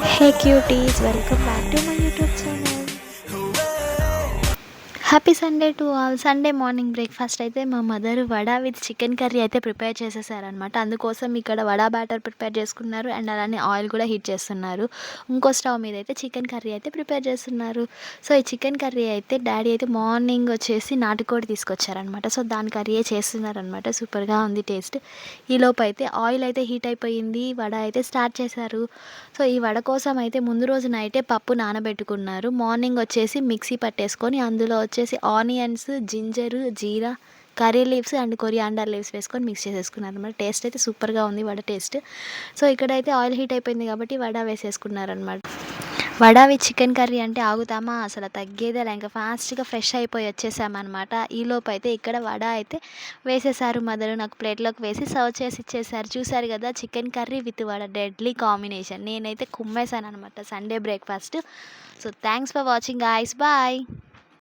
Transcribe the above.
Hey cuties, welcome back to my YouTube channel. Happy Sunday to all. Sunday morning breakfast అయితే మా mother vada with chicken curry అయితే prepare చేసేసారనమాట. అందుకోసం ఇక్కడ vada batter prepare చేసుకున్నారు and అలానే oil కూడా హీట్ చేస్తున్నారు. ఇంకో స్టవ్ మీద అయితే చికెన్ కర్రీ అయితే ప్రిపేర్ చేస్తున్నారు. సో ఈ చికెన్ కర్రీ అయితే డాడీ అయితే మార్నింగ్ వచ్చేసి నాటుకోడి తీసుకొచ్చారనమాట. సో దాని కర్రీయే చేస్తున్నారనమాట. సూపర్గా ఉంది టేస్ట్. ఈలోపు అయితే ఆయిల్ అయితే హీట్ అయిపోయింది, వడ అయితే స్టార్ట్ చేశారు. సో ఈ వడ కోసం అయితే ముందు రోజు నైటే పప్పు నానబెట్టుకున్నారు. మార్నింగ్ వచ్చేసి మిక్సీ పట్టేసుకొని అందులో వచ్చేసి onions, ginger, jeera, curry leaves and coriander leaves వేసుకొని మిక్స్ చేసేసుకున్నారు అనమాట. టేస్ట్ అయితే సూపర్గా ఉంది వడ టేస్ట్. సో ఇక్కడైతే ఆయిల్ హీట్ అయిపోయింది కాబట్టి వడ వేసేసుకున్నారనమాట. వడ విత్ చికెన్ కర్రీ అంటే ఆగుతామా, అసలు తగ్గేదేలా. ఇంకా ఫాస్ట్గా ఫ్రెష్ అయిపోయి వచ్చేసామన్నమాట. ఈలోపు అయితే ఇక్కడ వడ అయితే వేసేసారు మదరు. నాకు ప్లేట్లోకి వేసి సర్వ్ చేసి ఇచ్చేసారు. చూసారు కదా, chicken curry with vada deadly combination. నేనైతే కుమ్మేశాను అనమాట Sunday breakfast. So thanks for watching guys, bye.